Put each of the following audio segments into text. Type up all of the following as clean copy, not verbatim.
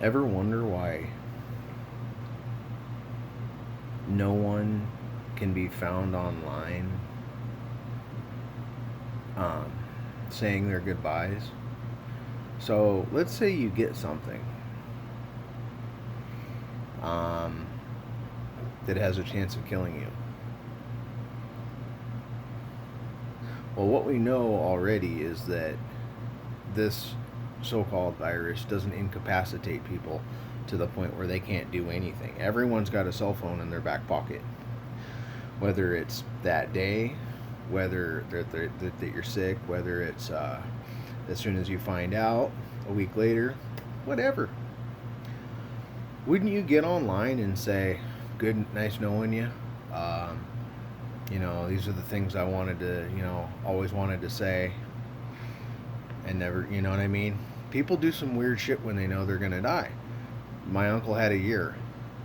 Ever wonder why no one can be found online um, saying their goodbyes? So let's say you get something um, that has a chance of killing you. Well, what we know already is that this so called virus doesn't incapacitate people to the point where they can't do anything. Everyone's got a cell phone in their back pocket. Whether it's that day, whether that you're sick, whether it's as soon as you find out, a week later, whatever. Wouldn't you get online and say, "Good, nice knowing you. Um, these are the things I wanted to, always wanted to say, and never, you know what I mean?" People do some weird shit when they know they're gonna die. My uncle had a year.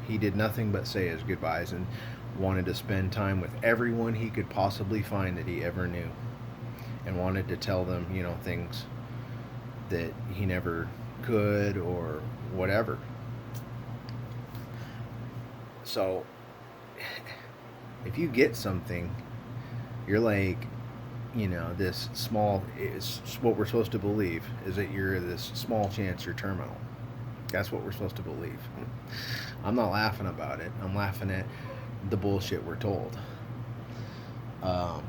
He did nothing but say his goodbyes and wanted to spend time with everyone he could possibly find that he ever knew, and wanted to tell them, things that he never could or whatever. So, if you get something, you're like, this small is what we're supposed to believe is that you're this small chance you're terminal. That's what we're supposed to believe. I'm not laughing about it. I'm laughing at the bullshit we're told. Um,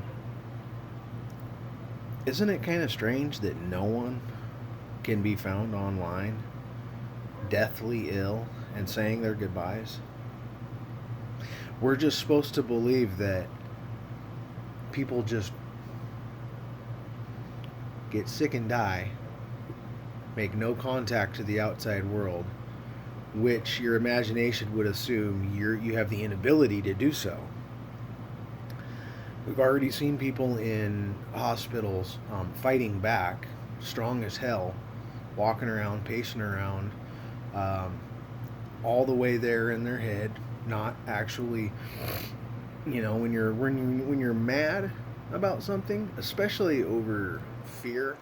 isn't it kind of strange that no one can be found online deathly ill and saying their goodbyes? We're just supposed to believe that people just get sick and die, make no contact to the outside world, which your imagination would assume you have the inability to do so. We've already seen people in hospitals fighting back, strong as hell, walking around, pacing around, um, all the way there in their head, not actually, when you're mad about something, especially over fear,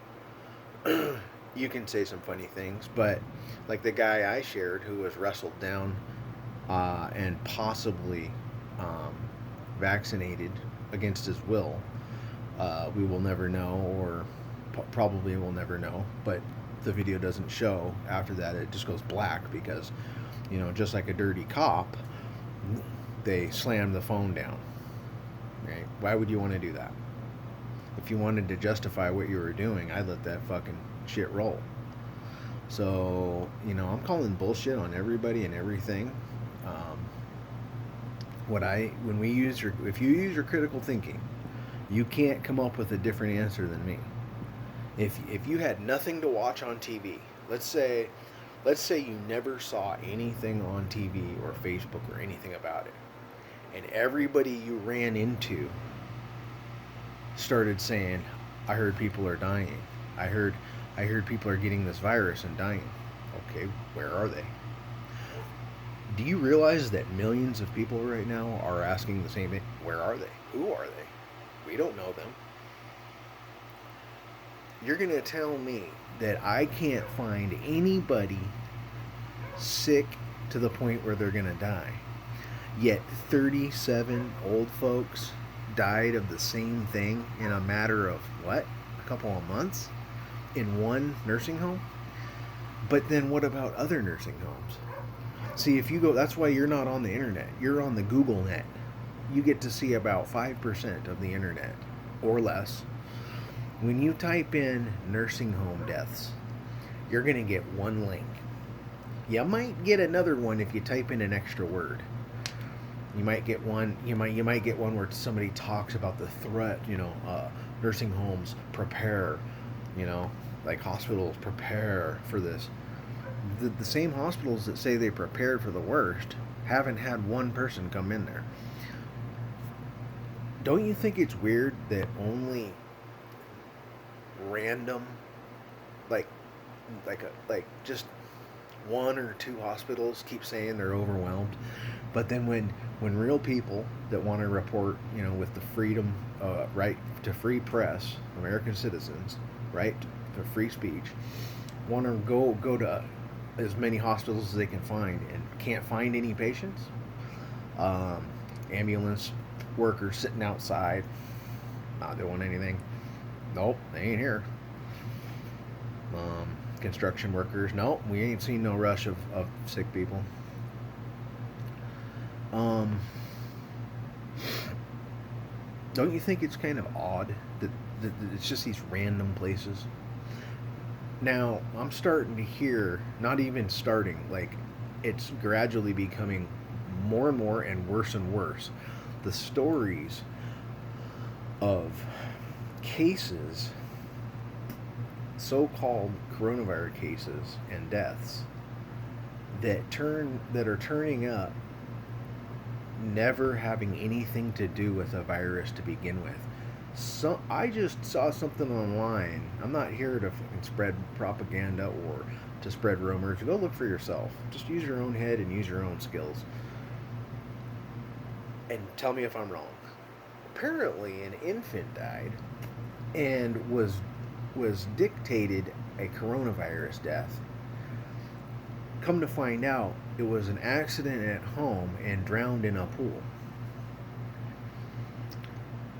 you can say some funny things, but like the guy I shared who was wrestled down and possibly um, vaccinated against his will, we will never know, or probably will never know, but the video doesn't show after that. It just goes black because, just like a dirty cop, they slammed the phone down. Right? Why would you want to do that? If you wanted to justify what you were doing, I'd let that fucking shit roll. So, I'm calling bullshit on everybody and everything. Um, if you use your critical thinking, you can't come up with a different answer than me. If you had nothing to watch on TV, let's say you never saw anything on TV or Facebook or anything about it, and everybody you ran into started saying, "I heard people are dying. I heard people are getting this virus and dying." Okay, where are they? Do you realize that millions of people right now are asking the same thing? Where are they? Who are they? We don't know them. You're going to tell me that I can't find anybody sick to the point where they're going to die. Yet 37 old folks died of the same thing in a matter of what? A couple of months in one nursing home? But then what about other nursing homes? See, if you go, that's why you're not on the internet. You're on the Google net. You get to see about 5% of the internet or less. When you type in nursing home deaths, you're going to get one link. You might get another one if you type in an extra word. You might get one. You might get one where somebody talks about the threat. Nursing homes prepare. Like hospitals prepare for this. The same hospitals that say they prepared for the worst haven't had one person come in there. Don't you think it's weird that only random, like just one or two hospitals keep saying they're overwhelmed, but then when real people that want to report, with the freedom, right to free press, American citizens, right to free speech, want to go to as many hospitals as they can find and can't find any patients. Um, Ambulance workers sitting outside, not doing anything. Nope, they ain't here. Construction workers, nope, we ain't seen no rush of sick people. Um, don't you think it's kind of odd that it's just these random places? Now, I'm starting to hear, not even starting, like, it's gradually becoming more and more and worse. The stories of cases, so called coronavirus cases and deaths, that are turning up never having anything to do with a virus to begin with. So I just saw something online. I'm not here to fucking spread propaganda or to spread rumors. Go look for yourself. Just use your own head and use your own skills. And tell me if I'm wrong. Apparently, an infant died and was dictated a coronavirus death. Come to find out, it was an accident at home and drowned in a pool.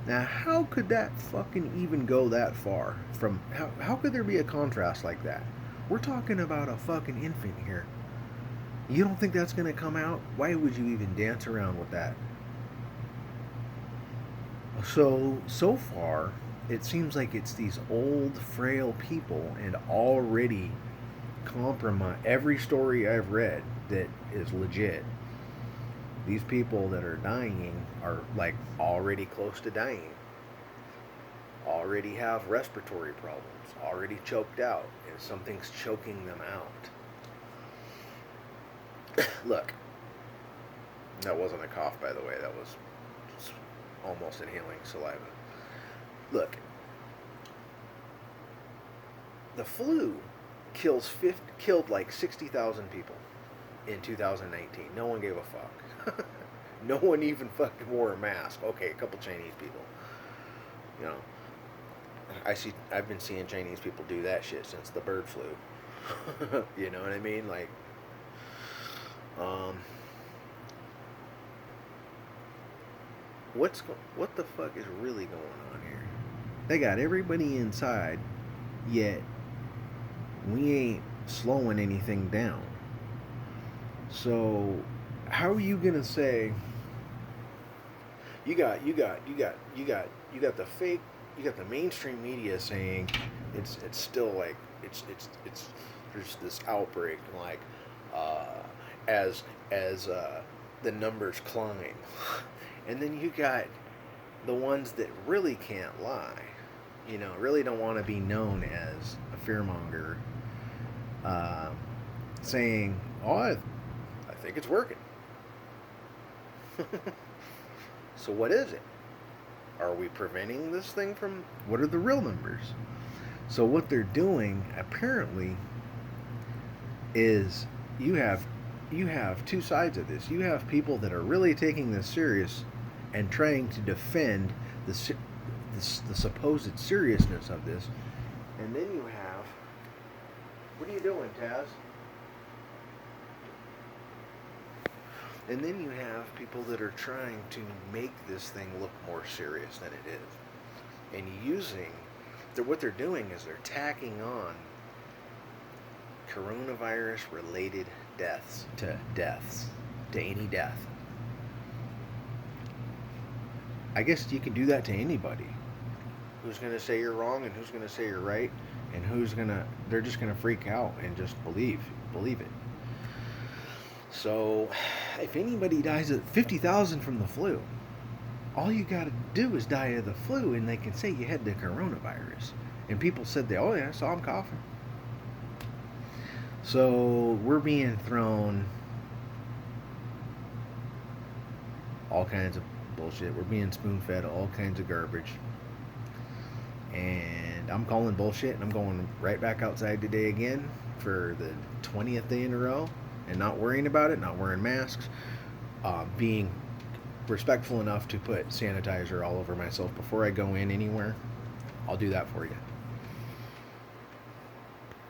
Now, how could that fucking even go that far? How could there be a contrast like that? We're talking about a fucking infant here. You don't think that's gonna come out? Why would you even dance around with that? So far, it seems like it's these old, frail people and already compromised. Every story I've read that is legit, these people that are dying are like already close to dying, already have respiratory problems, already choked out, and something's choking them out. Look, that wasn't a cough, by the way. That was almost inhaling saliva. Look, the flu killed like 60,000 people in 2019. No one gave a fuck. No one even fucking wore a mask. Okay, a couple Chinese people. You know, I've been seeing Chinese people do that shit since the bird flu. You know what I mean? Like, what the fuck is really going on here? They got everybody inside, yet we ain't slowing anything down. So how are you gonna say you got the fake, you got the mainstream media saying it's still like it's there's this outbreak, like as the numbers climb, and then you got the ones that really can't lie, you know, really don't want to be known as a fearmonger, saying, "Oh, I think it's working." So what is it? Are we preventing this thing from? What are the real numbers? So what they're doing apparently is you have two sides of this. You have people that are really taking this serious and trying to defend the supposed seriousness of this, and then you have, what are you doing, Taz? And then you have people that are trying to make this thing look more serious than it is, and what they're doing is they're tacking on coronavirus related deaths to any death. I guess you can do that to anybody. Who's going to say you're wrong and who's going to say you're right, and they're just going to freak out and just believe it. So if anybody dies at 50,000 from the flu, all you got to do is die of the flu and they can say you had the coronavirus. And people said oh yeah, I saw him coughing. So we're being thrown all kinds of bullshit. We're being spoon-fed all kinds of garbage. And I'm calling bullshit, and I'm going right back outside today again for the 20th day in a row and not worrying about it, not wearing masks, being respectful enough to put sanitizer all over myself before I go in anywhere. I'll do that for you.